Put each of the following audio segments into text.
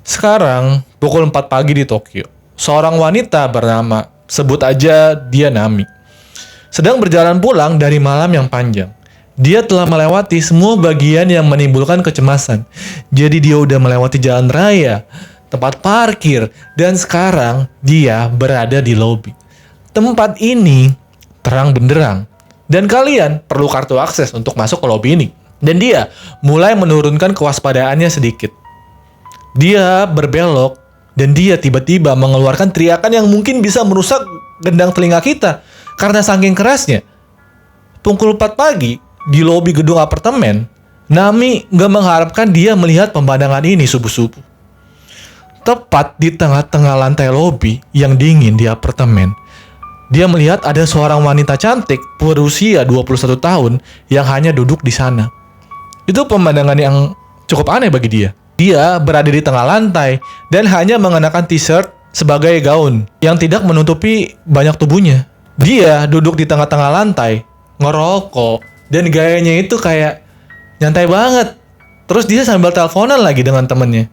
Sekarang, pukul 4 pagi di Tokyo. Seorang wanita bernama, sebut aja dia Nami, sedang berjalan pulang dari malam yang panjang. Dia telah melewati semua bagian yang menimbulkan kecemasan. Jadi dia udah melewati jalan raya, tempat parkir, dan sekarang dia berada di lobi. Tempat ini terang benderang, dan kalian perlu kartu akses untuk masuk ke lobi ini. Dan dia mulai menurunkan kewaspadaannya sedikit. Dia berbelok, dan dia tiba-tiba mengeluarkan teriakan yang mungkin bisa merusak gendang telinga kita karena saking kerasnya. Pukul 4 pagi, di lobi gedung apartemen, Nami gak mengharapkan dia melihat pemandangan ini subuh-subuh. Tepat di tengah-tengah lantai lobi yang dingin di apartemen, dia melihat ada seorang wanita cantik berusia 21 tahun yang hanya duduk di sana. Itu pemandangan yang cukup aneh bagi dia. Dia berada di tengah lantai dan hanya mengenakan t-shirt sebagai gaun yang tidak menutupi banyak tubuhnya. Dia duduk di tengah-tengah lantai, ngerokok, dan gayanya itu kayak nyantai banget. Terus dia sambil teleponan lagi dengan temennya.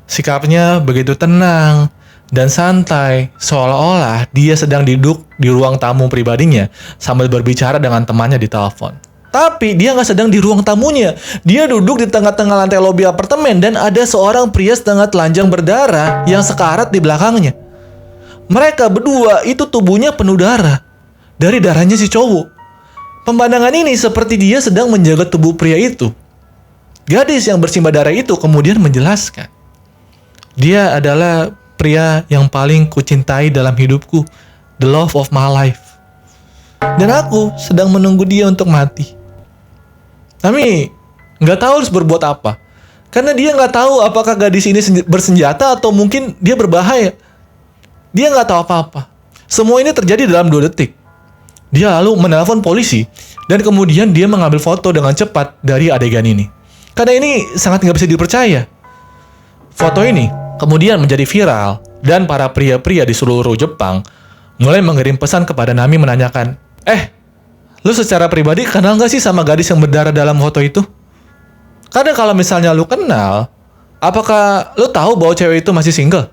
Sikapnya begitu tenang dan santai, seolah-olah dia sedang duduk di ruang tamu pribadinya sambil berbicara dengan temannya di telepon. Tapi dia nggak sedang di ruang tamunya. Dia duduk di tengah-tengah lantai lobi apartemen dan ada seorang pria setengah telanjang berdarah yang sekarat di belakangnya. Mereka berdua itu tubuhnya penuh darah. Dari darahnya si cowok. Pemandangan ini seperti dia sedang menjaga tubuh pria itu. Gadis yang bersimbah darah itu kemudian menjelaskan. Dia adalah pria yang paling kucintai dalam hidupku. The love of my life. Dan aku sedang menunggu dia untuk mati. Tapi nggak tahu harus berbuat apa. Karena dia nggak tahu apakah gadis ini bersenjata atau mungkin dia berbahaya. Dia nggak tahu apa-apa. Semua ini terjadi dalam 2 detik. Dia lalu menelpon polisi dan kemudian dia mengambil foto dengan cepat dari adegan ini. Karena ini sangat nggak bisa dipercaya. Foto ini kemudian menjadi viral dan para pria-pria di seluruh Jepang mulai mengirim pesan kepada Nami menanyakan, lu secara pribadi kenal gak sih sama gadis yang berdarah dalam foto itu? Karena kalau misalnya lu kenal, apakah lu tahu bahwa cewek itu masih single?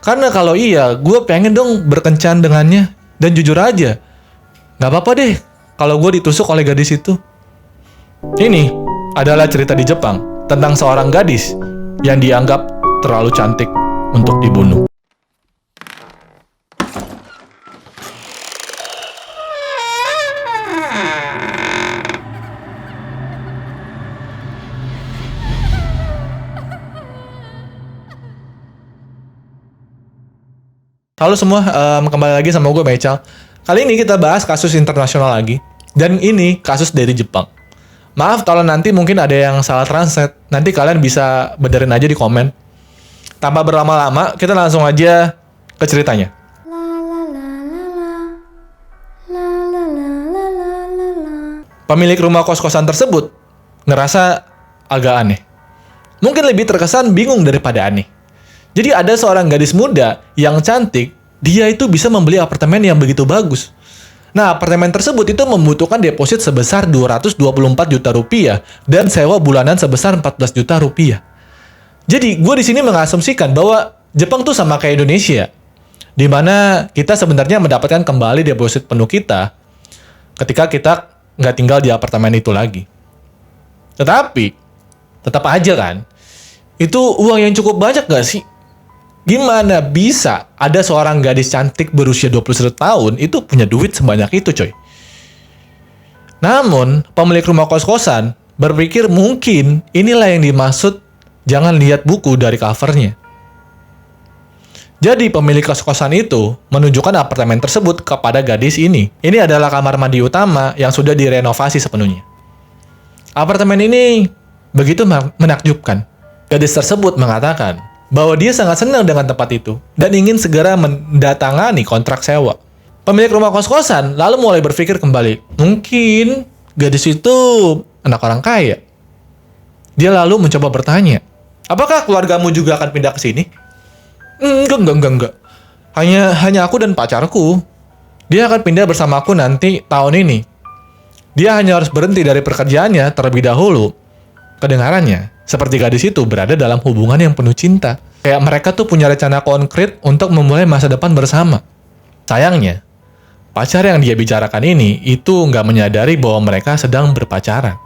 Karena kalau iya, gue pengen dong berkencan dengannya. Dan jujur aja, gak apa-apa deh kalau gue ditusuk oleh gadis itu. Ini adalah cerita di Jepang tentang seorang gadis yang dianggap terlalu cantik untuk dibunuh. Halo semua, kembali lagi sama gue Meical. Kali ini kita bahas kasus internasional lagi. Dan ini kasus dari Jepang. Maaf kalau nanti mungkin ada yang salah translate. Nanti kalian bisa benerin aja di komen. Tanpa berlama-lama, kita langsung aja ke ceritanya. Pemilik rumah kos-kosan tersebut ngerasa agak aneh. Mungkin lebih terkesan bingung daripada aneh. Jadi ada seorang gadis muda yang cantik, dia itu bisa membeli apartemen yang begitu bagus. Nah, apartemen tersebut itu membutuhkan deposit sebesar 224 juta rupiah dan sewa bulanan sebesar 14 juta rupiah. Jadi, gue di sini mengasumsikan bahwa Jepang tuh sama kayak Indonesia, di mana kita sebenarnya mendapatkan kembali deposit penuh kita ketika kita nggak tinggal di apartemen itu lagi. Tetapi, tetap aja kan, itu uang yang cukup banyak gak sih? Gimana bisa ada seorang gadis cantik berusia 21 tahun itu punya duit sebanyak itu, coy? Namun, pemilik rumah kos-kosan berpikir mungkin inilah yang dimaksud jangan lihat buku dari covernya. Jadi, pemilik kos-kosan itu menunjukkan apartemen tersebut kepada gadis ini. Ini adalah kamar mandi utama yang sudah direnovasi sepenuhnya. Apartemen ini begitu menakjubkan. Gadis tersebut mengatakan bahwa dia sangat senang dengan tempat itu dan ingin segera mendatangani kontrak sewa. Pemilik rumah kos-kosan lalu mulai berpikir kembali, mungkin gadis itu anak orang kaya. Dia lalu mencoba bertanya, apakah keluargamu juga akan pindah ke sini? Enggak. Hanya aku dan pacarku. Dia akan pindah bersama aku nanti tahun ini. Dia hanya harus berhenti dari pekerjaannya terlebih dahulu. Kedengarannya, seperti gadis itu berada dalam hubungan yang penuh cinta. Kayak mereka tuh punya rencana konkret untuk memulai masa depan bersama. Sayangnya, pacar yang dia bicarakan ini itu nggak menyadari bahwa mereka sedang berpacaran.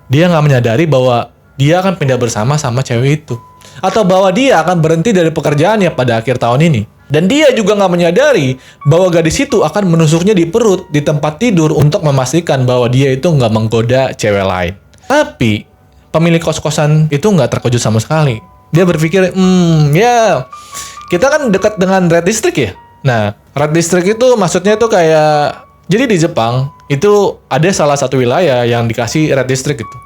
Dia nggak menyadari bahwa dia akan pindah bersama sama cewek itu. Atau bahwa dia akan berhenti dari pekerjaannya pada akhir tahun ini. Dan dia juga nggak menyadari bahwa gadis itu akan menusuknya di perut, di tempat tidur untuk memastikan bahwa dia itu nggak menggoda cewek lain. Tapi, pemilik kos-kosan itu nggak terkejut sama sekali. Dia berpikir, ya, kita kan dekat dengan Red District ya. Nah, Red District itu maksudnya itu kayak, jadi di Jepang, itu ada salah satu wilayah yang dikasih Red District itu.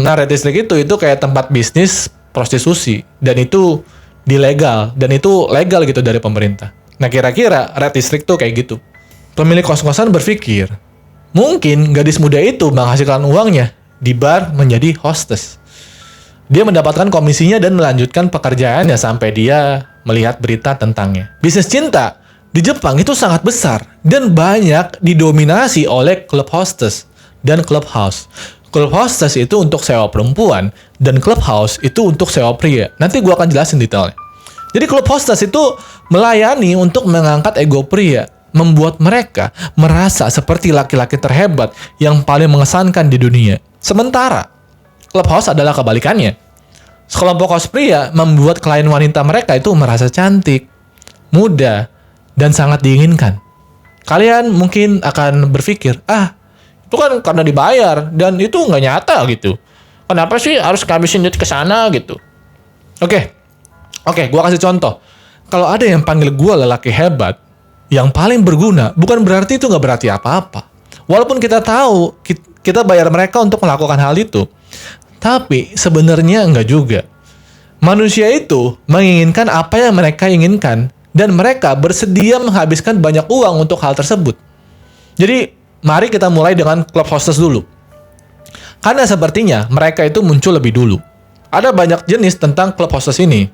Nah, Red District itu kayak tempat bisnis prostitusi. Dan itu dilegal, dan itu legal gitu dari pemerintah. Nah, kira-kira Red District tuh kayak gitu. Pemilik kos-kosan berpikir, mungkin gadis muda itu menghasilkan uangnya di bar menjadi hostess. Dia mendapatkan komisinya dan melanjutkan pekerjaannya sampai dia melihat berita tentangnya. Bisnis cinta di Jepang itu sangat besar dan banyak didominasi oleh club hostess dan clubhouse. Club hostess itu untuk sewa perempuan, dan clubhouse itu untuk sewa pria. Nanti gue akan jelasin detailnya. Jadi club hostess itu melayani untuk mengangkat ego pria, membuat mereka merasa seperti laki-laki terhebat yang paling mengesankan di dunia. Sementara, clubhouse adalah kebalikannya. Sekelompok host pria membuat klien wanita mereka itu merasa cantik, muda, dan sangat diinginkan. Kalian mungkin akan berpikir, itu kan karena dibayar dan itu nggak nyata gitu. Kenapa sih harus ngabisin duit ke sana gitu? Oke, gue kasih contoh. Kalau ada yang panggil gue lelaki hebat, yang paling berguna, bukan berarti itu nggak berarti apa-apa. Walaupun kita tahu kita bayar mereka untuk melakukan hal itu, tapi sebenarnya nggak juga. Manusia itu menginginkan apa yang mereka inginkan dan mereka bersedia menghabiskan banyak uang untuk hal tersebut. Jadi mari kita mulai dengan club hostess dulu. Karena sepertinya mereka itu muncul lebih dulu. Ada banyak jenis tentang club hostess ini.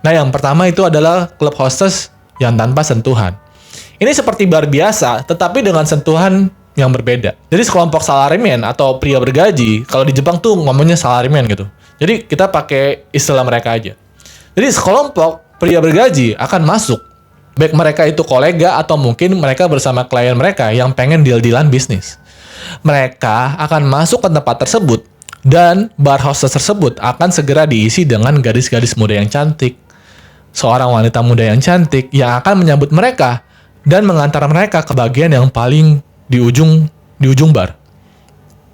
Nah, yang pertama itu adalah club hostess yang tanpa sentuhan. Ini seperti bar biasa, tetapi dengan sentuhan yang berbeda. Jadi sekelompok salaryman atau pria bergaji, kalau di Jepang tuh ngomongnya salaryman gitu. Jadi kita pakai istilah mereka aja. Jadi sekelompok pria bergaji akan masuk. Baik mereka itu kolega atau mungkin mereka bersama klien mereka yang pengen deal-dealan bisnis. Mereka akan masuk ke tempat tersebut dan bar hostess tersebut akan segera diisi dengan gadis-gadis muda yang cantik. Seorang wanita muda yang cantik yang akan menyambut mereka dan mengantar mereka ke bagian yang paling di ujung bar.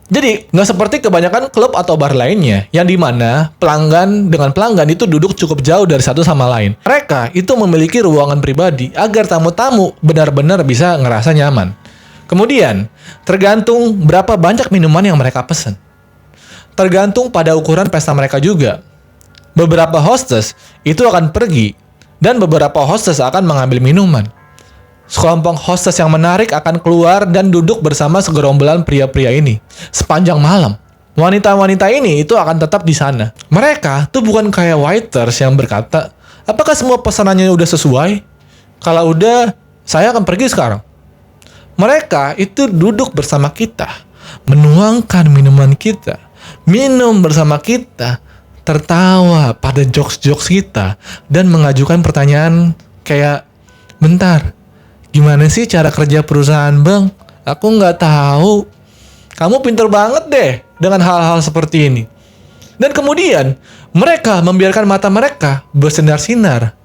Jadi, nggak seperti kebanyakan klub atau bar lainnya, yang dimana pelanggan dengan pelanggan itu duduk cukup jauh dari satu sama lain. Mereka itu memiliki ruangan pribadi agar tamu-tamu benar-benar bisa ngerasa nyaman. Kemudian, tergantung berapa banyak minuman yang mereka pesan. Tergantung pada ukuran pesta mereka juga. Beberapa hostess itu akan pergi, dan beberapa hostess akan mengambil minuman. Sekelompok hostess yang menarik akan keluar dan duduk bersama segerombolan pria-pria ini sepanjang malam. Wanita-wanita ini itu akan tetap di sana. Mereka tuh bukan kayak waiters yang berkata, apakah semua pesanannya udah sesuai? Kalau udah, saya akan pergi sekarang. Mereka itu duduk bersama kita, menuangkan minuman kita, minum bersama kita, tertawa pada jokes-jokes kita, dan mengajukan pertanyaan kayak, bentar, gimana sih cara kerja perusahaan bang? Aku nggak tahu. Kamu pinter banget deh dengan hal-hal seperti ini. Dan kemudian mereka membiarkan mata mereka bersinar-sinar.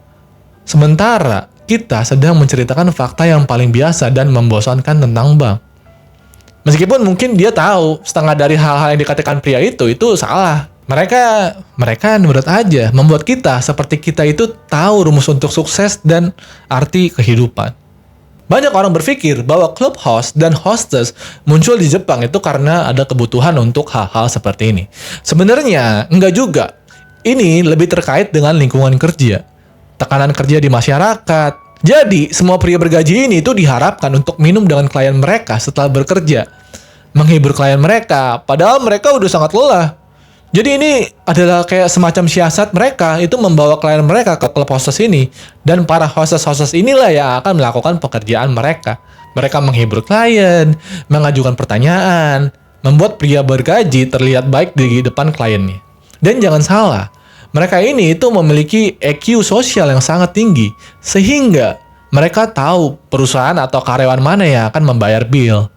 Sementara kita sedang menceritakan fakta yang paling biasa dan membosankan tentang bank. Meskipun mungkin dia tahu setengah dari hal-hal yang dikatakan pria itu salah. Mereka nurut aja membuat kita seperti kita itu tahu rumus untuk sukses dan arti kehidupan. Banyak orang berpikir bahwa clubhouse dan hostess muncul di Jepang itu karena ada kebutuhan untuk hal-hal seperti ini. Sebenarnya, enggak juga. Ini lebih terkait dengan lingkungan kerja, tekanan kerja di masyarakat. Jadi, semua pria bergaji ini itu diharapkan untuk minum dengan klien mereka setelah bekerja. Menghibur klien mereka, padahal mereka udah sangat lelah. Jadi ini adalah kayak semacam siasat mereka itu membawa klien mereka ke klub hostess ini. Dan para hostess-hostess inilah yang akan melakukan pekerjaan mereka. Mereka menghibur klien, mengajukan pertanyaan, membuat pria bergaji terlihat baik di depan kliennya. Dan jangan salah, mereka ini itu memiliki EQ sosial yang sangat tinggi, sehingga mereka tahu perusahaan atau karyawan mana yang akan membayar bill.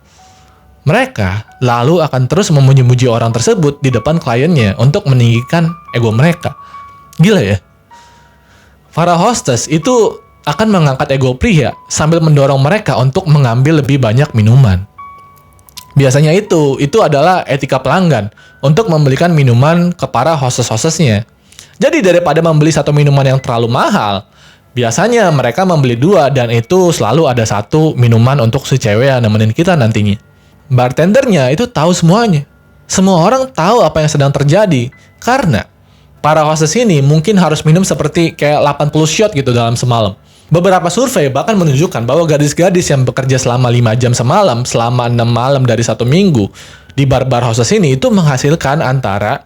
Mereka lalu akan terus memuji-muji orang tersebut di depan kliennya untuk meninggikan ego mereka. Gila ya? Para hostess itu akan mengangkat ego pria sambil mendorong mereka untuk mengambil lebih banyak minuman. Biasanya itu adalah etika pelanggan untuk membelikan minuman ke para hostess-hostessnya. Jadi daripada membeli satu minuman yang terlalu mahal, biasanya mereka membeli 2 dan itu selalu ada 1 minuman untuk si cewek yang nemenin kita nantinya. Bartendernya itu tahu semuanya. Semua orang tahu apa yang sedang terjadi karena para hostess ini mungkin harus minum seperti kayak 80 shot gitu dalam semalam. Beberapa survei bahkan menunjukkan bahwa gadis-gadis yang bekerja selama 5 jam semalam, selama 6 malam dari 1 minggu di bar-bar hostess ini itu menghasilkan antara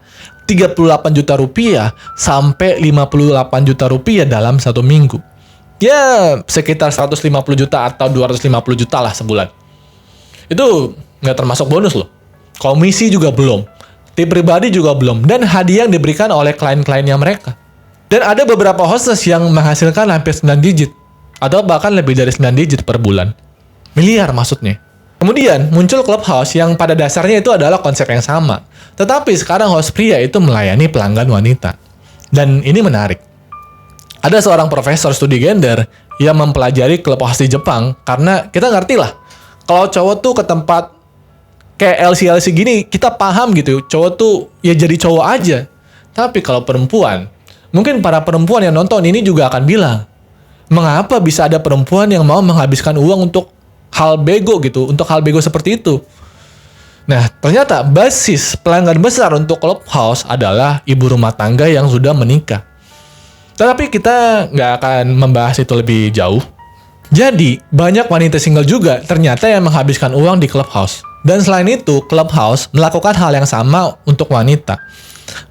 38 juta rupiah sampai 58 juta rupiah dalam 1 minggu. Ya, sekitar 150 juta atau 250 juta lah sebulan. Itu nggak termasuk bonus loh. Komisi juga belum. Tip pribadi juga belum. Dan hadiah yang diberikan oleh klien-kliennya mereka. Dan ada beberapa hostess yang menghasilkan hampir 9 digit. Atau bahkan lebih dari 9 digit per bulan. Miliar maksudnya. Kemudian muncul Clubhouse yang pada dasarnya itu adalah konsep yang sama. Tetapi sekarang host pria itu melayani pelanggan wanita. Dan ini menarik. Ada seorang profesor studi gender yang mempelajari Clubhouse di Jepang karena kita ngerti lah. Kalau cowok tuh ke tempat kayak LC gini, kita paham gitu. Cowok tuh ya jadi cowok aja. Tapi kalau perempuan, mungkin para perempuan yang nonton ini juga akan bilang, mengapa bisa ada perempuan yang mau menghabiskan uang untuk hal bego gitu, untuk hal bego seperti itu? Nah, ternyata basis pelanggan besar untuk Clubhouse adalah ibu rumah tangga yang sudah menikah. Tetapi kita nggak akan membahas itu lebih jauh. Jadi, banyak wanita single juga ternyata yang menghabiskan uang di Clubhouse. Dan selain itu, Clubhouse melakukan hal yang sama untuk wanita.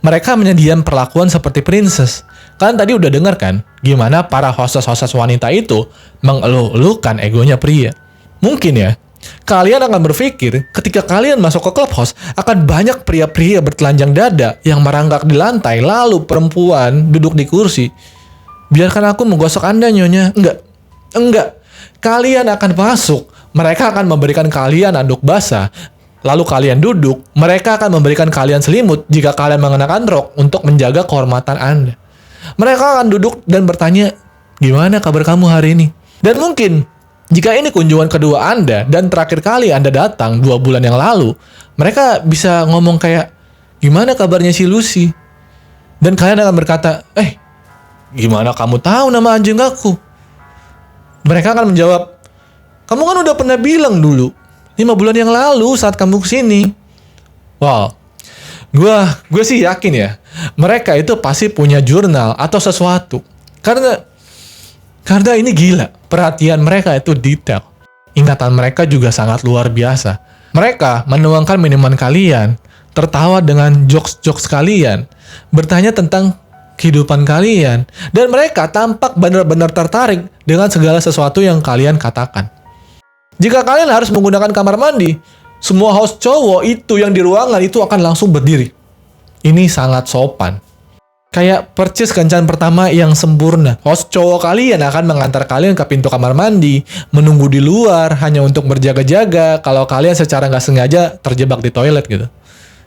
Mereka menyediakan perlakuan seperti princess. Kalian tadi udah dengar kan, gimana para hostess-hostess wanita itu mengeluh-elukan egonya pria. Mungkin ya, kalian akan berpikir ketika kalian masuk ke Clubhouse, akan banyak pria-pria bertelanjang dada yang merangkak di lantai, lalu perempuan duduk di kursi. Biarkan aku menggosok Anda, nyonya. Enggak. Kalian akan masuk, mereka akan memberikan kalian anduk basah, lalu kalian duduk, mereka akan memberikan kalian selimut jika kalian mengenakan rok untuk menjaga kehormatan Anda. Mereka akan duduk dan bertanya, gimana kabar kamu hari ini? Dan mungkin, jika ini kunjungan kedua Anda dan terakhir kali Anda datang 2 bulan yang lalu, mereka bisa ngomong kayak, gimana kabarnya si Lucy? Dan kalian akan berkata, gimana kamu tahu nama anjing aku? Mereka akan menjawab, kamu kan udah pernah bilang dulu, 5 bulan yang lalu saat kamu kesini. Wow, gue sih yakin ya, mereka itu pasti punya jurnal atau sesuatu. Karena ini gila, perhatian mereka itu detail. Ingatan mereka juga sangat luar biasa. Mereka menuangkan minuman kalian, tertawa dengan jokes-jokes kalian, bertanya tentang kehidupan kalian, dan mereka tampak benar-benar tertarik dengan segala sesuatu yang kalian katakan. Jika kalian harus menggunakan kamar mandi, semua host cowok itu yang di ruangan itu akan langsung berdiri. Ini sangat sopan. Kayak percis kencan pertama yang sempurna. Host cowok kalian akan mengantar kalian ke pintu kamar mandi, menunggu di luar hanya untuk berjaga-jaga kalau kalian secara nggak sengaja terjebak di toilet gitu.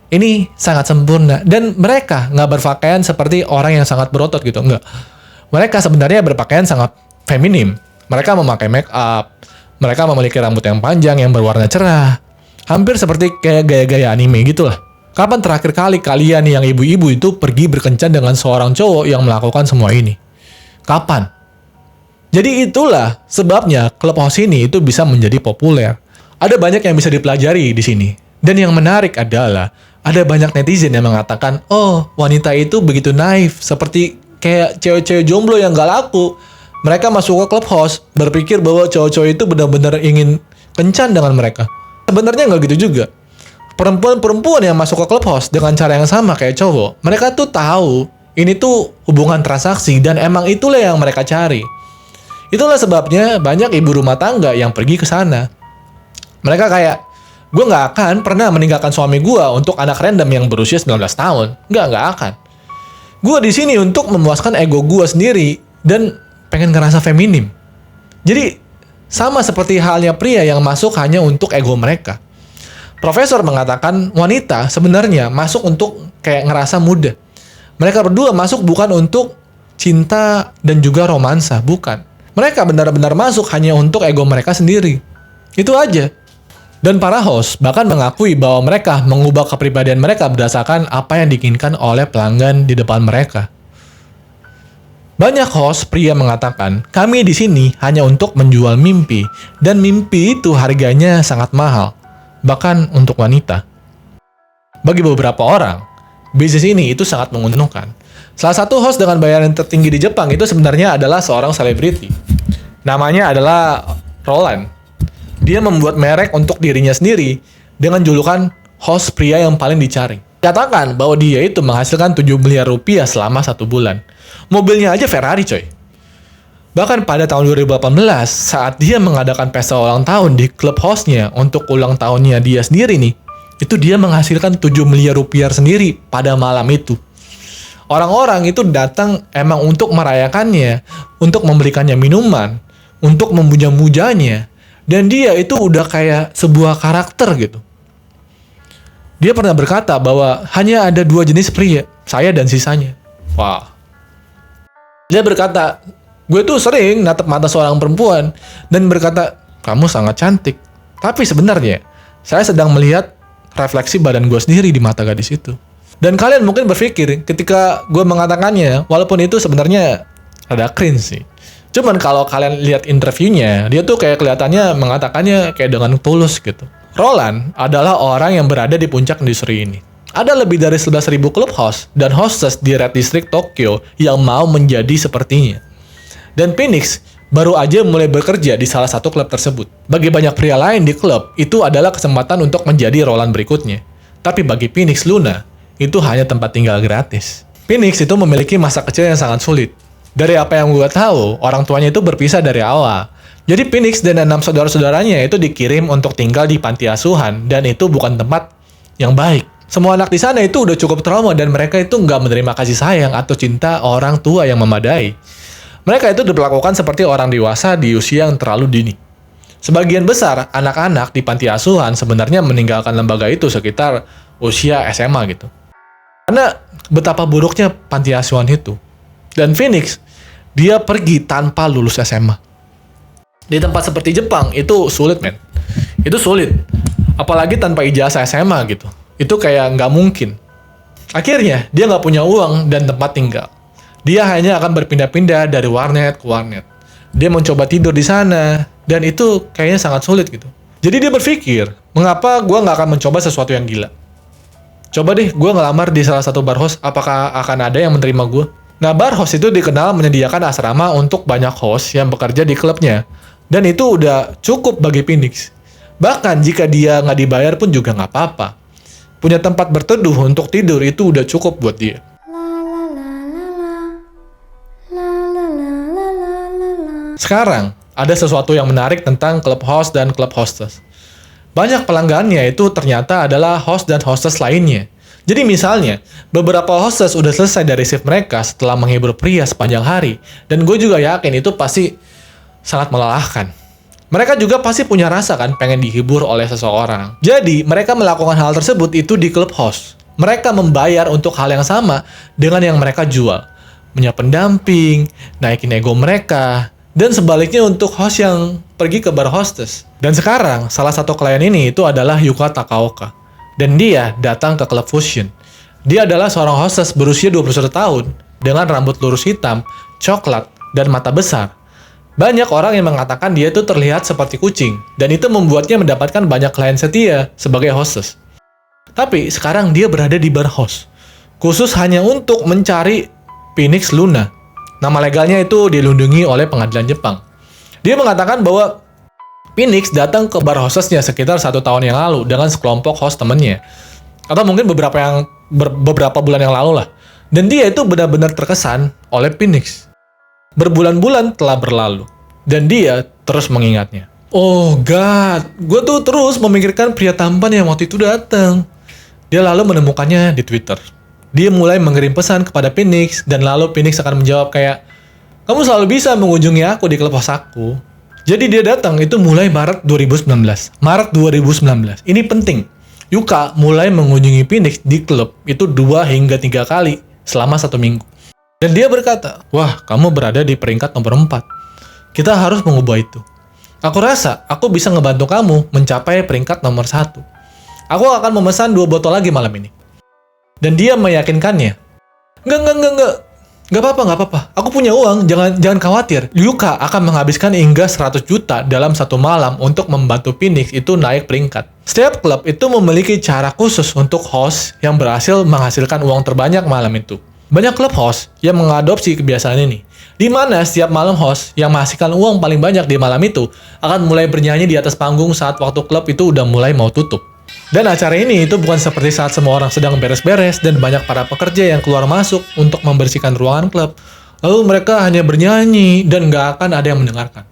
Ini sangat sempurna. Dan mereka nggak berpakaian seperti orang yang sangat berotot gitu. Nggak. Mereka sebenarnya berpakaian sangat feminim. Mereka memakai make up. Mereka memiliki rambut yang panjang yang berwarna cerah. Hampir seperti kayak gaya-gaya anime gitu lah. Kapan terakhir kali kalian yang ibu-ibu itu pergi berkencan dengan seorang cowok yang melakukan semua ini? Kapan? Jadi itulah sebabnya Clubhouse ini itu bisa menjadi populer. Ada banyak yang bisa dipelajari di sini. Dan yang menarik adalah ada banyak netizen yang mengatakan, oh wanita itu begitu naif, seperti kayak cewek-cewek jomblo yang gak laku. Mereka masuk ke Clubhouse, berpikir bahwa cowok-cowok itu benar-benar ingin kencan dengan mereka. Sebenarnya nggak gitu juga. Perempuan-perempuan yang masuk ke Clubhouse dengan cara yang sama kayak cowok, mereka tuh tahu ini tuh hubungan transaksi dan emang itulah yang mereka cari. Itulah sebabnya banyak ibu rumah tangga yang pergi ke sana. Mereka kayak, Gue nggak akan pernah meninggalkan suami gue untuk anak random yang berusia 19 tahun. Nggak akan. Gue di sini untuk memuaskan ego gue sendiri dan pengen ngerasa feminim. Jadi sama seperti halnya pria yang masuk hanya untuk ego mereka. Profesor mengatakan wanita sebenarnya masuk untuk kayak ngerasa muda. Mereka berdua masuk bukan untuk cinta dan juga romansa, bukan. Mereka benar-benar masuk hanya untuk ego mereka sendiri. Itu aja. Dan para host bahkan mengakui bahwa mereka mengubah kepribadian mereka berdasarkan apa yang diinginkan oleh pelanggan di depan mereka. Banyak host pria mengatakan, kami di sini hanya untuk menjual mimpi, dan mimpi itu harganya sangat mahal, bahkan untuk wanita. Bagi beberapa orang, bisnis ini itu sangat menguntungkan. Salah satu host dengan bayaran tertinggi di Jepang itu sebenarnya adalah seorang selebriti. Namanya adalah Roland. Dia membuat merek untuk dirinya sendiri dengan julukan host pria yang paling dicari. Katakan bahwa dia itu menghasilkan 7 miliar rupiah selama 1 bulan. Mobilnya aja Ferrari coy. Bahkan pada tahun 2018, saat dia mengadakan pesta ulang tahun di klub hostnya untuk ulang tahunnya dia sendiri nih, itu dia menghasilkan 7 miliar rupiah sendiri pada malam itu. Orang-orang itu datang emang untuk merayakannya, untuk memberikannya minuman, untuk memuja-mujanya. Dan dia itu udah kayak sebuah karakter gitu. Dia pernah berkata bahwa hanya ada 2 jenis pria, saya dan sisanya. Wah. Dia berkata, gue tuh sering natap mata seorang perempuan dan berkata, kamu sangat cantik. Tapi sebenarnya, saya sedang melihat refleksi badan gue sendiri di mata gadis itu. Dan kalian mungkin berpikir ketika gue mengatakannya, walaupun itu sebenarnya ada cringe sih. Cuman kalau kalian lihat interviewnya, dia tuh kayak kelihatannya mengatakannya kayak dengan tulus gitu. Roland adalah orang yang berada di puncak industri ini. Ada lebih dari 11.000 klub host dan hostess di Red District Tokyo yang mau menjadi sepertinya. Dan Phoenix baru aja mulai bekerja di salah satu klub tersebut. Bagi banyak pria lain di klub, itu adalah kesempatan untuk menjadi Roland berikutnya. Tapi bagi Phoenix Luna, itu hanya tempat tinggal gratis. Phoenix itu memiliki masa kecil yang sangat sulit. Dari apa yang gue tahu, orang tuanya itu berpisah dari awal. Jadi Phoenix dan 6 saudara-saudaranya itu dikirim untuk tinggal di panti asuhan, dan itu bukan tempat yang baik. Semua anak di sana itu udah cukup trauma dan mereka itu nggak menerima kasih sayang atau cinta orang tua yang memadai. Mereka itu diperlakukan seperti orang dewasa di usia yang terlalu dini. Sebagian besar anak-anak di panti asuhan sebenarnya meninggalkan lembaga itu sekitar usia SMA gitu. Karena betapa buruknya panti asuhan itu. Dan Phoenix, dia pergi tanpa lulus SMA. Di tempat seperti Jepang, itu sulit men. Itu sulit. Apalagi tanpa ijazah SMA gitu. Itu kayak nggak mungkin. Akhirnya, dia nggak punya uang dan tempat tinggal. Dia hanya akan berpindah-pindah dari warnet ke warnet. Dia mencoba tidur di sana, dan itu kayaknya sangat sulit gitu. Jadi dia berpikir, mengapa gue nggak akan mencoba sesuatu yang gila? Coba deh, gue ngelamar di salah satu bar host, apakah akan ada yang menerima gue? Nah, bar host itu dikenal menyediakan asrama untuk banyak host yang bekerja di klubnya. Dan itu udah cukup bagi Phoenix. Bahkan jika dia nggak dibayar pun juga nggak apa-apa. Punya tempat berteduh untuk tidur itu udah cukup buat dia. Sekarang, ada sesuatu yang menarik tentang klub host dan klub hostess. Banyak pelanggannya itu ternyata adalah host dan hostess lainnya. Jadi misalnya, beberapa hostess udah selesai dari shift mereka setelah menghibur pria sepanjang hari. Dan gue juga yakin itu pasti sangat melelahkan. Mereka juga pasti punya rasa kan pengen dihibur oleh seseorang. Jadi, mereka melakukan hal tersebut itu di klub host. Mereka membayar untuk hal yang sama dengan yang mereka jual. Punya pendamping, naikin ego mereka, dan sebaliknya untuk host yang pergi ke bar hostess. Dan sekarang, salah satu klien ini itu adalah Yuka Takaoka. Dan dia datang ke klub Fusion. Dia adalah seorang hostess berusia 21 tahun dengan rambut lurus hitam, coklat, dan mata besar. Banyak orang yang mengatakan dia itu terlihat seperti kucing, dan itu membuatnya mendapatkan banyak klien setia sebagai hostess. Tapi sekarang dia berada di bar host, khusus hanya untuk mencari Phoenix Luna. Nama legalnya itu dilindungi oleh pengadilan Jepang. Dia mengatakan bahwa Phoenix datang ke bar hostessnya sekitar 1 tahun yang lalu dengan sekelompok host temennya. Atau mungkin beberapa bulan yang lalu lah. Dan dia itu benar-benar terkesan oleh Phoenix. Berbulan-bulan telah berlalu. Dan dia terus mengingatnya. Oh God, gue tuh terus memikirkan pria tampan yang waktu itu datang. Dia lalu menemukannya di Twitter. Dia mulai mengirim pesan kepada Phoenix, dan lalu Phoenix akan menjawab kayak, kamu selalu bisa mengunjungi aku di klub host aku. Jadi dia datang itu mulai Maret 2019. Maret 2019. Ini penting. Yuka mulai mengunjungi Phoenix di klub itu 2 hingga 3 kali selama 1 minggu. Dan dia berkata, wah kamu berada di peringkat nomor 4. Kita harus mengubah itu. Aku rasa aku bisa ngebantu kamu mencapai peringkat nomor 1. Aku akan memesan 2 botol lagi malam ini. Dan dia meyakinkannya. Enggak. Gak apa-apa. Aku punya uang, jangan khawatir. Yuka akan menghabiskan hingga 100 juta dalam 1 malam untuk membantu Phoenix itu naik peringkat. Setiap klub itu memiliki cara khusus untuk host yang berhasil menghasilkan uang terbanyak malam itu. Banyak klub host yang mengadopsi kebiasaan ini, di mana setiap malam host yang menghasilkan uang paling banyak di malam itu akan mulai bernyanyi di atas panggung saat waktu klub itu udah mulai mau tutup. Dan acara ini itu bukan seperti saat semua orang sedang beres-beres dan banyak para pekerja yang keluar masuk untuk membersihkan ruangan klub. Lalu mereka hanya bernyanyi dan nggak akan ada yang mendengarkan.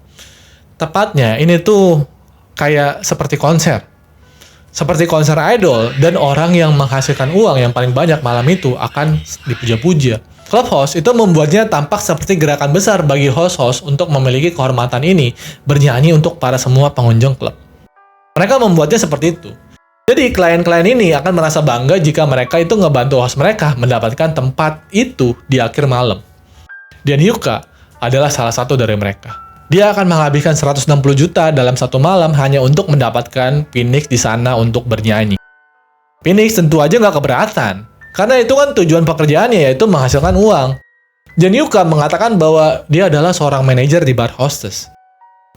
Tepatnya ini tuh kayak seperti konser. Seperti konser idol, dan orang yang menghasilkan uang yang paling banyak malam itu akan dipuja-puja. Club host itu membuatnya tampak seperti gerakan besar bagi host-host untuk memiliki kehormatan ini bernyanyi untuk para semua pengunjung klub. Mereka membuatnya seperti itu. Jadi klien-klien ini akan merasa bangga jika mereka itu ngebantu host mereka mendapatkan tempat itu di akhir malam. Dan Yuka adalah salah satu dari mereka. Dia akan menghabiskan 160 juta dalam 1 malam hanya untuk mendapatkan Phoenix di sana untuk bernyanyi. Phoenix tentu aja nggak keberatan, karena itu kan tujuan pekerjaannya yaitu menghasilkan uang. Dan Yuka mengatakan bahwa dia adalah seorang manajer di bar hostess.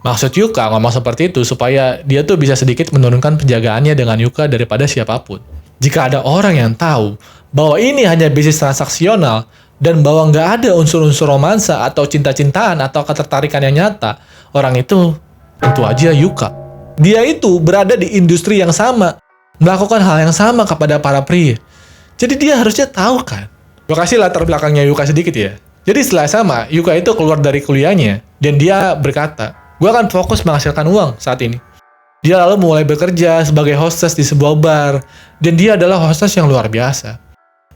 Maksud Yuka ngomong seperti itu supaya dia tuh bisa sedikit menurunkan penjagaannya dengan Yuka daripada siapapun. Jika ada orang yang tahu bahwa ini hanya bisnis transaksional dan bahwa nggak ada unsur-unsur romansa atau cinta-cintaan atau ketertarikan yang nyata, orang itu tentu aja Yuka. Dia itu berada di industri yang sama, melakukan hal yang sama kepada para pria. Jadi dia harusnya tahu kan. Gue kasih latar belakangnya Yuka sedikit ya. Jadi setelah sama, Yuka itu keluar dari kuliahnya dan dia berkata, gue akan fokus menghasilkan uang saat ini. Dia lalu mulai bekerja sebagai hostess di sebuah bar, dan dia adalah hostess yang luar biasa.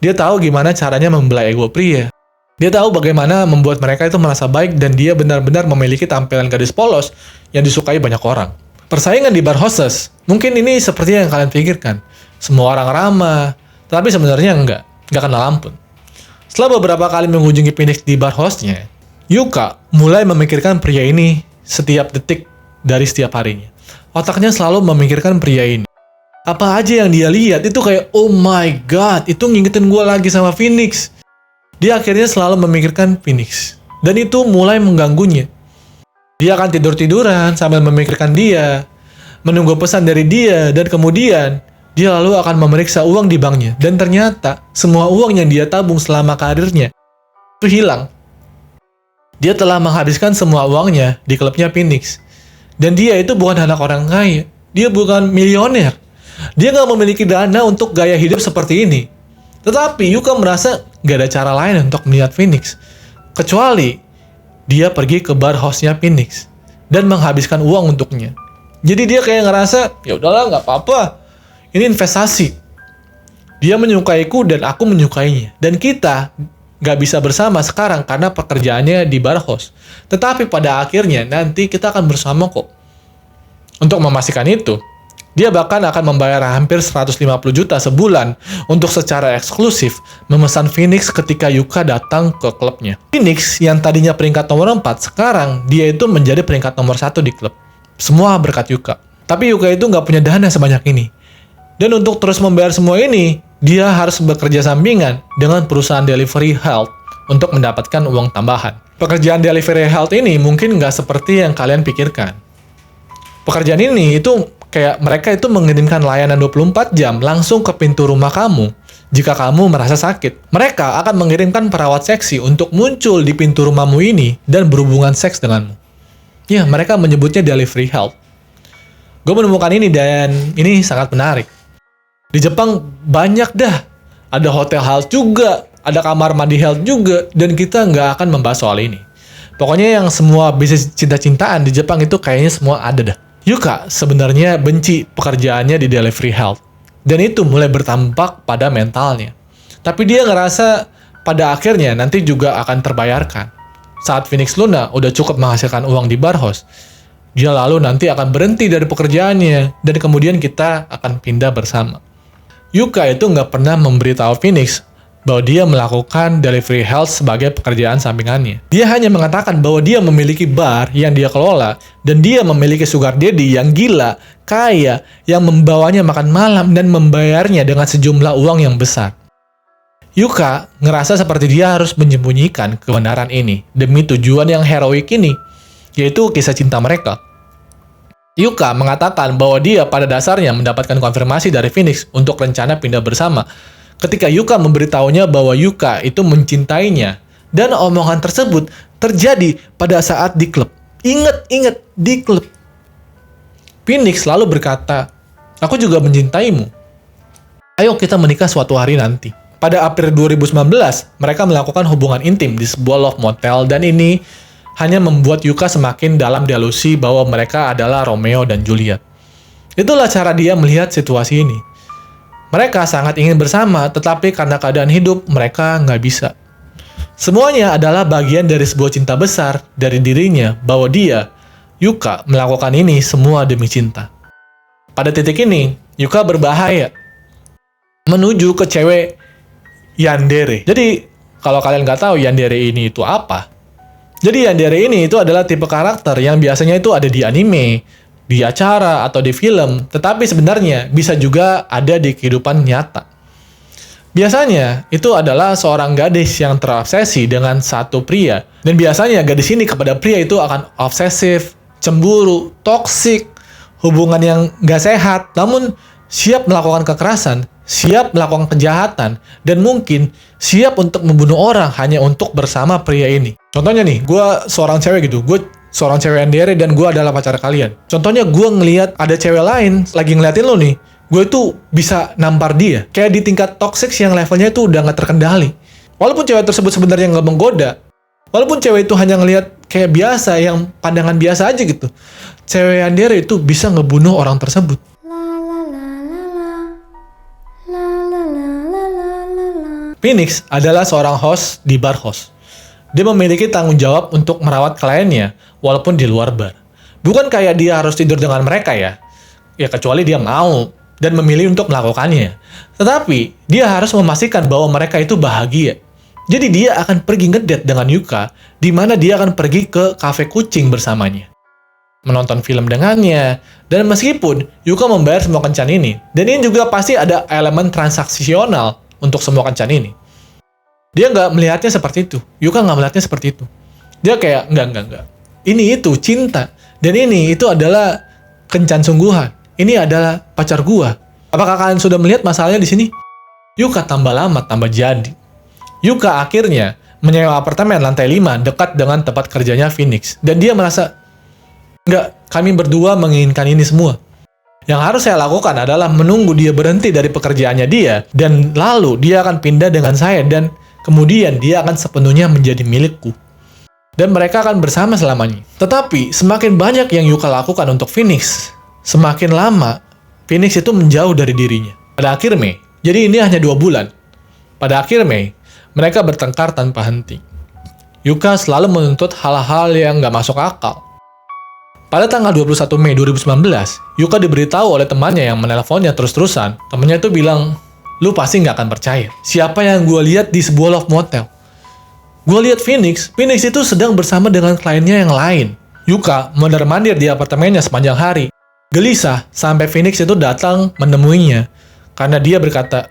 Dia tahu gimana caranya membelai ego pria. Dia tahu bagaimana membuat mereka itu merasa baik, dan dia benar-benar memiliki tampilan gadis polos yang disukai banyak orang. Persaingan di bar hostess, mungkin ini seperti yang kalian pikirkan. Semua orang ramah, tapi sebenarnya enggak kenal ampun. Setelah beberapa kali mengunjungi Phoenix di bar hostnya, Yuka mulai memikirkan pria ini setiap detik dari setiap harinya. Otaknya selalu memikirkan pria ini. Apa aja yang dia lihat itu kayak, oh my god, itu ngingetin gue lagi sama Phoenix. Dia akhirnya selalu memikirkan Phoenix. Dan itu mulai mengganggunya. Dia akan tidur-tiduran sambil memikirkan dia, menunggu pesan dari dia, dan kemudian dia lalu akan memeriksa uang di banknya. Dan ternyata semua uang yang dia tabung selama karirnya itu hilang. Dia telah menghabiskan semua uangnya di klubnya Phoenix. Dan dia itu bukan anak orang kaya. Dia bukan milioner. Dia nggak memiliki dana untuk gaya hidup seperti ini. Tetapi Yuka merasa nggak ada cara lain untuk melihat Phoenix, kecuali dia pergi ke bar hostnya Phoenix dan menghabiskan uang untuknya. Jadi dia kayak ngerasa, ya udahlah nggak apa-apa. Ini investasi. Dia menyukaiku dan aku menyukainya. Dan kita nggak bisa bersama sekarang karena pekerjaannya di bar host. Tetapi pada akhirnya nanti kita akan bersama kok. Untuk memastikan itu, dia bahkan akan membayar hampir 150 juta sebulan untuk secara eksklusif memesan Phoenix ketika Yuka datang ke klubnya. Phoenix yang tadinya peringkat nomor 4, sekarang dia itu menjadi peringkat nomor 1 di klub. Semua berkat Yuka. Tapi Yuka itu nggak punya dana sebanyak ini. Dan untuk terus membayar semua ini, dia harus bekerja sampingan dengan perusahaan delivery health untuk mendapatkan uang tambahan. Pekerjaan delivery health ini mungkin nggak seperti yang kalian pikirkan. Pekerjaan ini itu kayak mereka itu mengirimkan layanan 24 jam langsung ke pintu rumah kamu jika kamu merasa sakit. Mereka akan mengirimkan perawat seksi untuk muncul di pintu rumahmu ini dan berhubungan seks denganmu. Ya, mereka menyebutnya delivery health. Gue menemukan ini dan ini sangat menarik. Di Jepang banyak dah. Ada hotel health juga, ada kamar mandi health juga, dan kita nggak akan membahas soal ini. Pokoknya yang semua bisnis cinta-cintaan di Jepang itu kayaknya semua ada dah. Yuka sebenarnya benci pekerjaannya di Delivery Health. Dan itu mulai bertampak pada mentalnya. Tapi dia ngerasa pada akhirnya nanti juga akan terbayarkan. Saat Phoenix Luna udah cukup menghasilkan uang di bar host, dia lalu nanti akan berhenti dari pekerjaannya, dan kemudian kita akan pindah bersama. Yuka itu nggak pernah memberitahu Phoenix bahwa dia melakukan Delivery Health sebagai pekerjaan sampingannya. Dia hanya mengatakan bahwa dia memiliki bar yang dia kelola, dan dia memiliki sugar daddy yang gila, kaya, yang membawanya makan malam dan membayarnya dengan sejumlah uang yang besar. Yuka ngerasa seperti dia harus menyembunyikan kebenaran ini demi tujuan yang heroik ini, yaitu kisah cinta mereka. Yuka mengatakan bahwa dia pada dasarnya mendapatkan konfirmasi dari Phoenix untuk rencana pindah bersama ketika Yuka memberitahunya bahwa Yuka itu mencintainya, dan omongan tersebut terjadi pada saat di klub. Ingat, di klub. Phoenix lalu berkata, "Aku juga mencintaimu. Ayo kita menikah suatu hari nanti." Pada April 2019, mereka melakukan hubungan intim di sebuah love motel, dan ini hanya membuat Yuka semakin dalam delusi bahwa mereka adalah Romeo dan Juliet. Itulah cara dia melihat situasi ini. Mereka sangat ingin bersama, tetapi karena keadaan hidup, mereka nggak bisa. Semuanya adalah bagian dari sebuah cinta besar dari dirinya, bahwa dia, Yuka, melakukan ini semua demi cinta. Pada titik ini, Yuka berbahaya menuju ke cewek yandere. Jadi, kalau kalian nggak tahu yandere ini itu apa, jadi yandere ini itu adalah tipe karakter yang biasanya itu ada di anime, di acara, atau di film, tetapi sebenarnya bisa juga ada di kehidupan nyata. Biasanya, itu adalah seorang gadis yang terobsesi dengan satu pria, dan biasanya gadis ini kepada pria itu akan obsesif, cemburu, toksik, hubungan yang nggak sehat, namun siap melakukan kekerasan, siap melakukan kejahatan, dan mungkin siap untuk membunuh orang hanya untuk bersama pria ini. Contohnya nih, gue seorang cewek gitu, gue seorang cewek yandere dan gue adalah pacar kalian. Contohnya gue ngelihat ada cewek lain lagi ngeliatin lo nih, gue itu bisa nampar dia. Kayak di tingkat toxic yang levelnya itu udah nggak terkendali. Walaupun cewek tersebut sebenarnya nggak menggoda, walaupun cewek itu hanya ngelihat kayak biasa, yang pandangan biasa aja gitu, cewek yandere itu bisa ngebunuh orang tersebut. Phoenix adalah seorang host di bar host. Dia memiliki tanggung jawab untuk merawat kliennya walaupun di luar bar. Bukan kayak dia harus tidur dengan mereka ya. Ya kecuali dia mau dan memilih untuk melakukannya. Tetapi dia harus memastikan bahwa mereka itu bahagia. Jadi dia akan pergi ngedate dengan Yuka, di mana dia akan pergi ke kafe kucing bersamanya, menonton film dengannya, dan meskipun Yuka membayar semua kencan ini, dan ini juga pasti ada elemen transaksional untuk semua kencan ini. Dia nggak melihatnya seperti itu. Yuka nggak melihatnya seperti itu. Dia kayak, enggak. Ini itu cinta. Dan ini itu adalah kencan sungguhan. Ini adalah pacar gua. Apakah kalian sudah melihat masalahnya di sini? Yuka tambah lama, tambah jadi. Yuka akhirnya menyewa apartemen lantai 5 dekat dengan tempat kerjanya Phoenix. Dan dia merasa, enggak, kami berdua menginginkan ini semua. Yang harus saya lakukan adalah menunggu dia berhenti dari pekerjaannya dia, dan lalu dia akan pindah dengan saya, dan kemudian dia akan sepenuhnya menjadi milikku. Dan mereka akan bersama selamanya. Tetapi, semakin banyak yang Yuka lakukan untuk Phoenix, semakin lama, Phoenix itu menjauh dari dirinya. Pada akhir Mei, jadi ini hanya 2 bulan. Pada akhir Mei, mereka bertengkar tanpa henti. Yuka selalu menuntut hal-hal yang nggak masuk akal. Pada tanggal 21 Mei 2019, Yuka diberitahu oleh temannya yang menelponnya terus-terusan. Temannya itu bilang, "Lu pasti nggak akan percaya. Siapa yang gue lihat di sebuah love motel? Gue lihat Phoenix itu sedang bersama dengan kliennya yang lain." Yuka mondar-mandir di apartemennya sepanjang hari. Gelisah sampai Phoenix itu datang menemuinya. Karena dia berkata,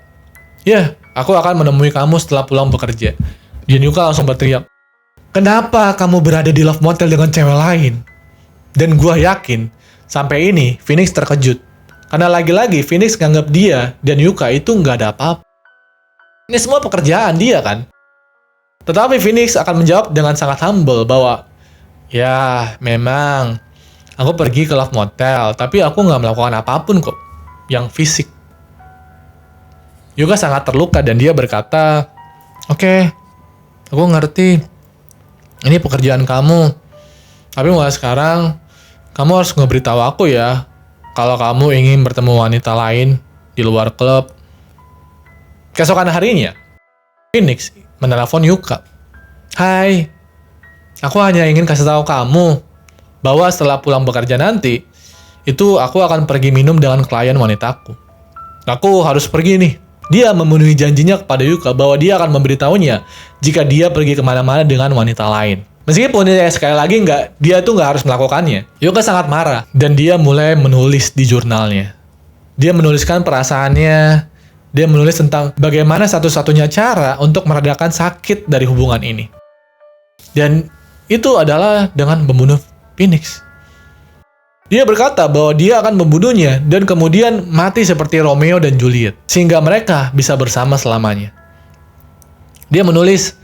"Ya, aku akan menemui kamu setelah pulang bekerja." Dan Yuka langsung berteriak, "Kenapa kamu berada di love motel dengan cewek lain?" Dan gue yakin, sampai ini Phoenix terkejut. Karena lagi-lagi Phoenix nganggap dia dan Yuka itu nggak ada apa-apa. Ini semua pekerjaan dia kan? Tetapi Phoenix akan menjawab dengan sangat humble bahwa, "Ya, memang aku pergi ke love motel, tapi aku nggak melakukan apapun kok yang fisik." Yuka sangat terluka dan dia berkata, "Oke, aku ngerti. Ini pekerjaan kamu. Tapi mulai sekarang, kamu harus ngeberitahu aku ya, kalau kamu ingin bertemu wanita lain di luar klub. Keesokan harinya, Phoenix menelepon Yuka. Hai, aku hanya ingin kasih tahu kamu bahwa setelah pulang bekerja nanti, itu aku akan pergi minum dengan klien wanitaku. Aku harus pergi nih. Dia memenuhi janjinya kepada Yuka bahwa dia akan memberitahunya jika dia pergi kemana-mana dengan wanita lain. Meskipun ya sekali lagi dia tuh nggak harus melakukannya. Yuka sangat marah dan dia mulai menulis di jurnalnya. Dia menuliskan perasaannya. Dia menulis tentang bagaimana satu-satunya cara untuk meredakan sakit dari hubungan ini. Dan itu adalah dengan membunuh Phoenix. Dia berkata bahwa dia akan membunuhnya dan kemudian mati seperti Romeo dan Juliet, sehingga mereka bisa bersama selamanya. Dia menulis,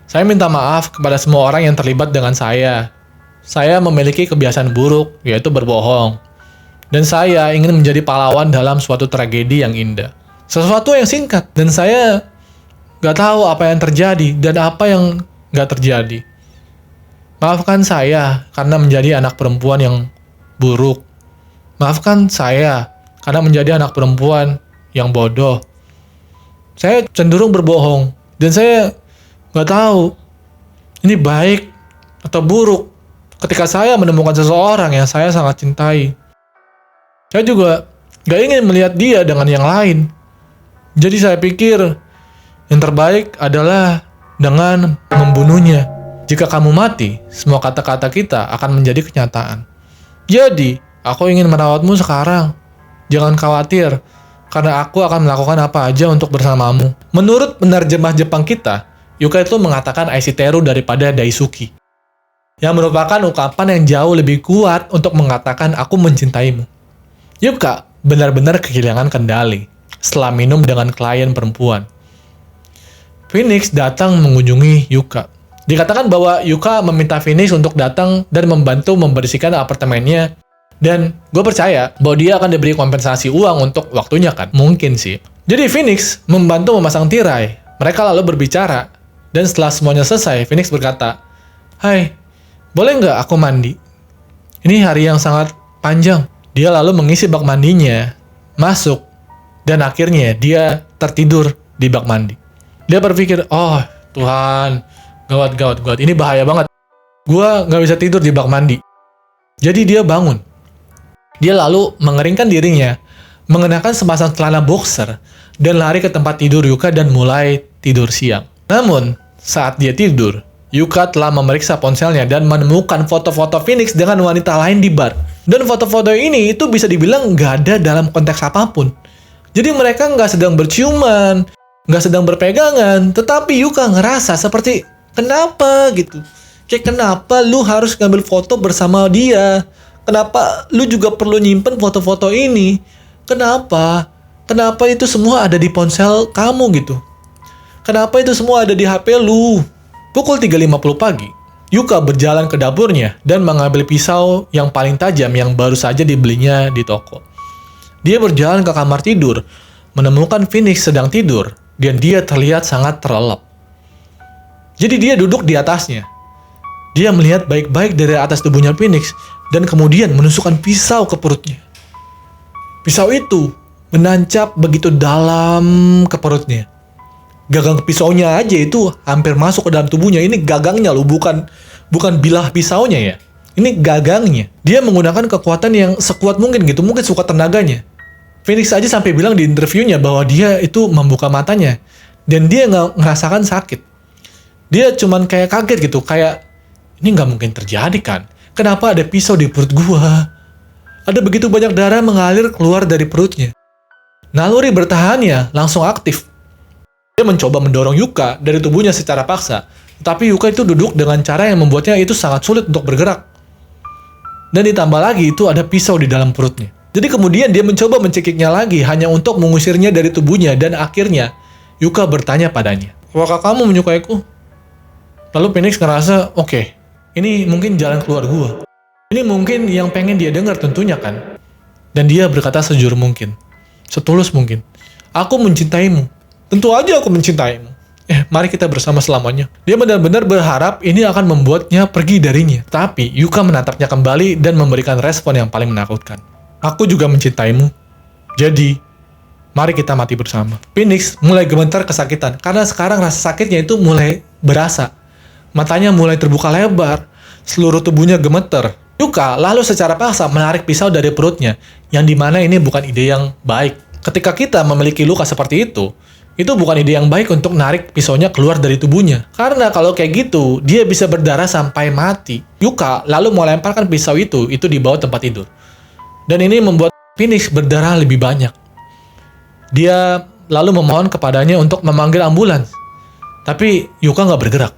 saya minta maaf kepada semua orang yang terlibat dengan saya. Saya memiliki kebiasaan buruk, yaitu berbohong. Dan saya ingin menjadi pahlawan dalam suatu tragedi yang indah. Sesuatu yang singkat, dan saya gak tahu apa yang terjadi dan apa yang gak terjadi. Maafkan saya karena menjadi anak perempuan yang buruk. Maafkan saya karena menjadi anak perempuan yang bodoh. Saya cenderung berbohong dan saya nggak tahu ini baik atau buruk ketika saya menemukan seseorang yang saya sangat cintai. Saya juga nggak ingin melihat dia dengan yang lain. Jadi saya pikir yang terbaik adalah dengan membunuhnya. Jika kamu mati, semua kata-kata kita akan menjadi kenyataan. Jadi, aku ingin merawatmu sekarang. Jangan khawatir, karena aku akan melakukan apa aja untuk bersamamu. Menurut penerjemah Jepang kita, Yuka itu mengatakan Aishiteru daripada Daisuki, yang merupakan ungkapan yang jauh lebih kuat untuk mengatakan aku mencintaimu. Yuka benar-benar kehilangan kendali setelah minum dengan klien perempuan. Phoenix datang mengunjungi Yuka. Dikatakan bahwa Yuka meminta Phoenix untuk datang dan membantu membersihkan apartemennya. Dan gue percaya bahwa dia akan diberi kompensasi uang untuk waktunya kan. Mungkin sih. Jadi Phoenix membantu memasang tirai. Mereka lalu berbicara. Dan setelah semuanya selesai, Phoenix berkata, Hai, boleh nggak aku mandi? Ini hari yang sangat panjang. Dia lalu mengisi bak mandinya, masuk, dan akhirnya dia tertidur di bak mandi. Dia berpikir, oh Tuhan, gawat, ini bahaya banget. Gua nggak bisa tidur di bak mandi. Jadi dia bangun. Dia lalu mengeringkan dirinya, mengenakan sepasang celana boxer, dan lari ke tempat tidur Yuka dan mulai tidur siang. Namun, saat dia tidur, Yuka telah memeriksa ponselnya dan menemukan foto-foto Phoenix dengan wanita lain di bar. Dan foto-foto ini itu bisa dibilang nggak ada dalam konteks apapun. Jadi mereka nggak sedang berciuman, nggak sedang berpegangan, tetapi Yuka ngerasa seperti, kenapa gitu? Kayak kenapa lu harus ngambil foto bersama dia? Kenapa lu juga perlu nyimpen foto-foto ini? Kenapa? Kenapa itu semua ada di ponsel kamu gitu? Kenapa itu semua ada di HP lu? Pukul 3.50 pagi, Yuka berjalan ke dapurnya dan mengambil pisau yang paling tajam yang baru saja dibelinya di toko. Dia berjalan ke kamar tidur, menemukan Phoenix sedang tidur, dan dia terlihat sangat terlelap. Jadi dia duduk di atasnya. Dia melihat baik-baik dari atas tubuhnya Phoenix, dan kemudian menusukkan pisau ke perutnya. Pisau itu menancap begitu dalam ke perutnya. Gagang pisaunya aja itu hampir masuk ke dalam tubuhnya. Ini gagangnya loh, bukan bilah pisaunya ya. Ini gagangnya. Dia menggunakan kekuatan yang sekuat mungkin gitu, mungkin sekuat tenaganya. Phoenix aja sampai bilang di interviewnya bahwa dia itu membuka matanya dan dia nggak ngerasakan sakit. Dia cuman kayak kaget gitu, kayak ini nggak mungkin terjadi kan? Kenapa ada pisau di perut gua? Ada begitu banyak darah mengalir keluar dari perutnya. Naluri bertahannya langsung aktif. Dia mencoba mendorong Yuka dari tubuhnya secara paksa, tetapi Yuka itu duduk dengan cara yang membuatnya itu sangat sulit untuk bergerak. Dan ditambah lagi itu ada pisau di dalam perutnya. Jadi kemudian dia mencoba mencekiknya lagi hanya untuk mengusirnya dari tubuhnya dan akhirnya Yuka bertanya padanya, apakah kamu menyukaiku? Lalu Phoenix ngerasa, oke, ini mungkin jalan keluar gua. Ini mungkin yang pengen dia dengar tentunya kan. Dan dia berkata sejujur mungkin, setulus mungkin, aku mencintaimu. Tentu aja aku mencintaimu. Mari kita bersama selamanya. Dia benar-benar berharap ini akan membuatnya pergi darinya. Tapi Yuka menatapnya kembali dan memberikan respon yang paling menakutkan. Aku juga mencintaimu. Jadi, mari kita mati bersama. Phoenix mulai gemetar kesakitan karena sekarang rasa sakitnya itu mulai berasa. Matanya mulai terbuka lebar, seluruh tubuhnya gemeter. Yuka lalu secara paksa menarik pisau dari perutnya, yang dimana ini bukan ide yang baik. Ketika kita memiliki luka seperti itu bukan ide yang baik untuk narik pisaunya keluar dari tubuhnya. Karena kalau kayak gitu, dia bisa berdarah sampai mati. Yuka lalu melemparkan pisau itu di bawah tempat tidur. Dan ini membuat Phoenix berdarah lebih banyak. Dia lalu memohon kepadanya untuk memanggil ambulans. Tapi Yuka nggak bergerak.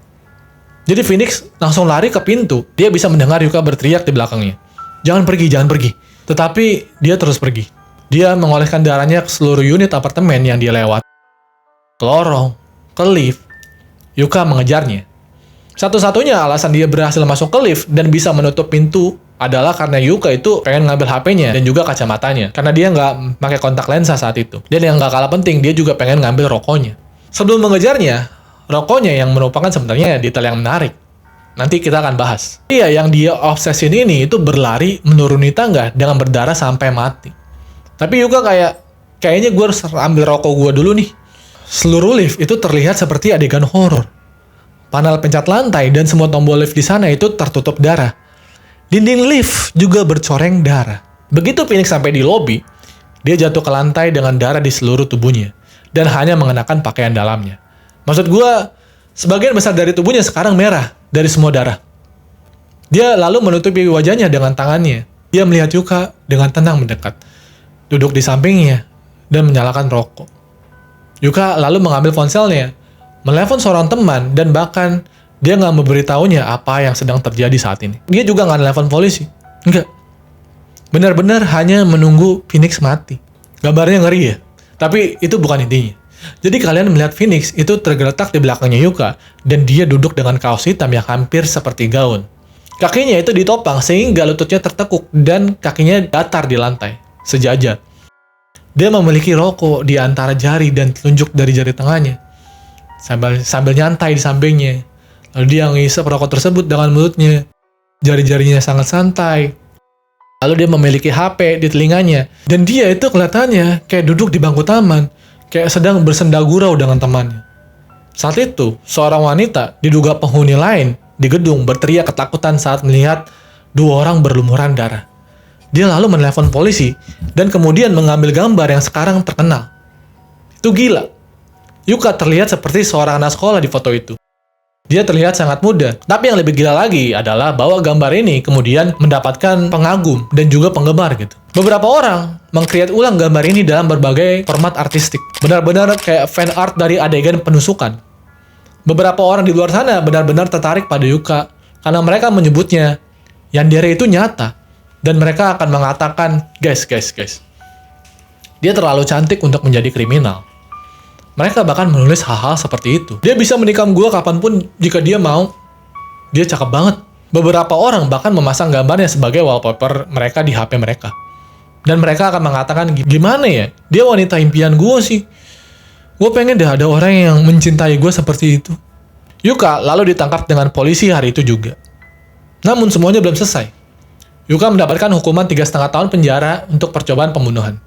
Jadi Phoenix langsung lari ke pintu. Dia bisa mendengar Yuka berteriak di belakangnya. Jangan pergi, jangan pergi. Tetapi dia terus pergi. Dia mengoleskan darahnya ke seluruh unit apartemen yang dia lewat. Ke lorong, ke lift. Yuka mengejarnya. Satu-satunya alasan dia berhasil masuk ke lift dan bisa menutup pintu adalah karena Yuka itu pengen ngambil HP-nya dan juga kacamatanya. Karena dia nggak pakai kontak lensa saat itu. Dan yang nggak kalah penting, dia juga pengen ngambil rokoknya. Sebelum mengejarnya, rokoknya yang merupakan sebenarnya detail yang menarik. Nanti kita akan bahas. Iya, yang dia obsesin ini itu berlari menuruni tangga dengan berdarah sampai mati. Tapi Yuka kayaknya gue harus ambil rokok gue dulu nih. Seluruh lift itu terlihat seperti adegan horor. Panel pencet lantai dan semua tombol lift di sana itu tertutup darah. Dinding lift juga bercoreng darah. Begitu Phoenix sampai di lobi, dia jatuh ke lantai dengan darah di seluruh tubuhnya dan hanya mengenakan pakaian dalamnya. Maksud gue, sebagian besar dari tubuhnya sekarang merah dari semua darah. Dia lalu menutupi wajahnya dengan tangannya. Dia melihat Yuka dengan tenang mendekat, duduk di sampingnya dan menyalakan rokok. Yuka lalu mengambil ponselnya, menelepon seorang teman, dan bahkan dia nggak memberitahunya apa yang sedang terjadi saat ini. Dia juga nggak telepon polisi. Enggak. Benar-benar hanya menunggu Phoenix mati. Gambarnya ngeri ya? Tapi itu bukan intinya. Jadi kalian melihat Phoenix itu tergeletak di belakangnya Yuka, dan dia duduk dengan kaos hitam yang hampir seperti gaun. Kakinya itu ditopang sehingga lututnya tertekuk, dan kakinya datar di lantai, sejajar. Dia memiliki rokok di antara jari dan telunjuk dari jari tengahnya. Sambil nyantai di sampingnya. Lalu dia ngisap rokok tersebut dengan mulutnya. Jari-jarinya sangat santai. Lalu dia memiliki HP di telinganya. Dan dia itu kelihatannya kayak duduk di bangku taman. Kayak sedang bersenda gurau dengan temannya. Saat itu, seorang wanita diduga penghuni lain di gedung berteriak ketakutan saat melihat dua orang berlumuran darah. Dia lalu menelepon polisi dan kemudian mengambil gambar yang sekarang terkenal. Itu gila. Yuka terlihat seperti seorang anak sekolah di foto itu. Dia terlihat sangat muda. Tapi yang lebih gila lagi adalah bahwa gambar ini kemudian mendapatkan pengagum dan juga penggemar gitu. Beberapa orang meng-create ulang gambar ini dalam berbagai format artistik. Benar-benar kayak fan art dari adegan penusukan. Beberapa orang di luar sana benar-benar tertarik pada Yuka karena mereka menyebutnya yandere itu nyata. Dan mereka akan mengatakan, guys, dia terlalu cantik untuk menjadi kriminal. Mereka bahkan menulis hal-hal seperti itu. Dia bisa menikam gue kapanpun jika dia mau. Dia cakep banget. Beberapa orang bahkan memasang gambarnya sebagai wallpaper mereka di HP mereka. Dan mereka akan mengatakan, gimana ya? Dia wanita impian gue sih. Gue pengen deh ada orang yang mencintai gue seperti itu. Yuka lalu ditangkap dengan polisi hari itu juga. Namun semuanya belum selesai. Yuka mendapatkan hukuman 3,5 tahun penjara untuk percobaan pembunuhan.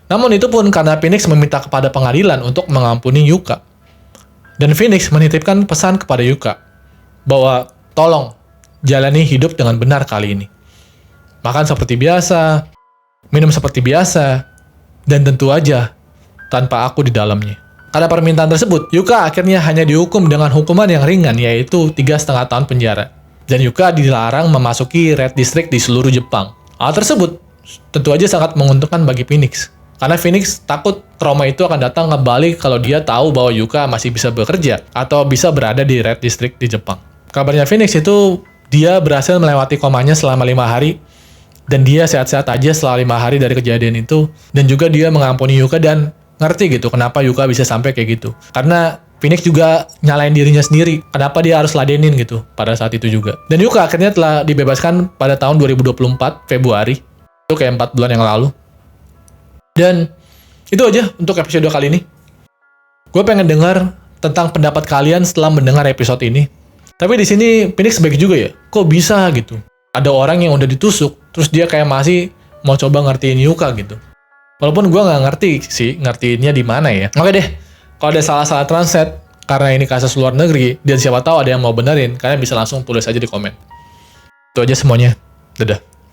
Namun itu pun karena Phoenix meminta kepada pengadilan untuk mengampuni Yuka. Dan Phoenix menitipkan pesan kepada Yuka bahwa tolong jalani hidup dengan benar kali ini. Makan seperti biasa, minum seperti biasa, dan tentu aja tanpa aku di dalamnya. Karena permintaan tersebut, Yuka akhirnya hanya dihukum dengan hukuman yang ringan, yaitu 3,5 tahun penjara. Dan Yuka dilarang memasuki Red District di seluruh Jepang. Hal tersebut tentu aja sangat menguntungkan bagi Phoenix. Karena Phoenix takut trauma itu akan datang kembali kalau dia tahu bahwa Yuka masih bisa bekerja atau bisa berada di Red District di Jepang. Kabarnya Phoenix itu dia berhasil melewati komanya selama 5 hari dan dia sehat-sehat aja setelah 5 hari dari kejadian itu. Dan juga dia mengampuni Yuka dan ngerti gitu kenapa Yuka bisa sampai kayak gitu. Karena Phoenix juga nyalain dirinya sendiri. Kenapa dia harus ladenin gitu pada saat itu juga. Dan Yuka akhirnya telah dibebaskan pada tahun 2024 Februari. Itu kayak 4 bulan yang lalu. Dan itu aja untuk episode kali ini. Gue pengen dengar tentang pendapat kalian setelah mendengar episode ini. Tapi di sini Phoenix baik juga ya. Kok bisa gitu? Ada orang yang udah ditusuk, terus dia kayak masih mau coba ngertiin Yuka gitu. Walaupun gue nggak ngerti sih, ngertiinnya di mana ya. Oke deh, kalau ada salah-salah translate, karena ini kasus luar negeri, dan siapa tahu ada yang mau benerin, kalian bisa langsung tulis aja di komen. Itu aja semuanya. Dadah.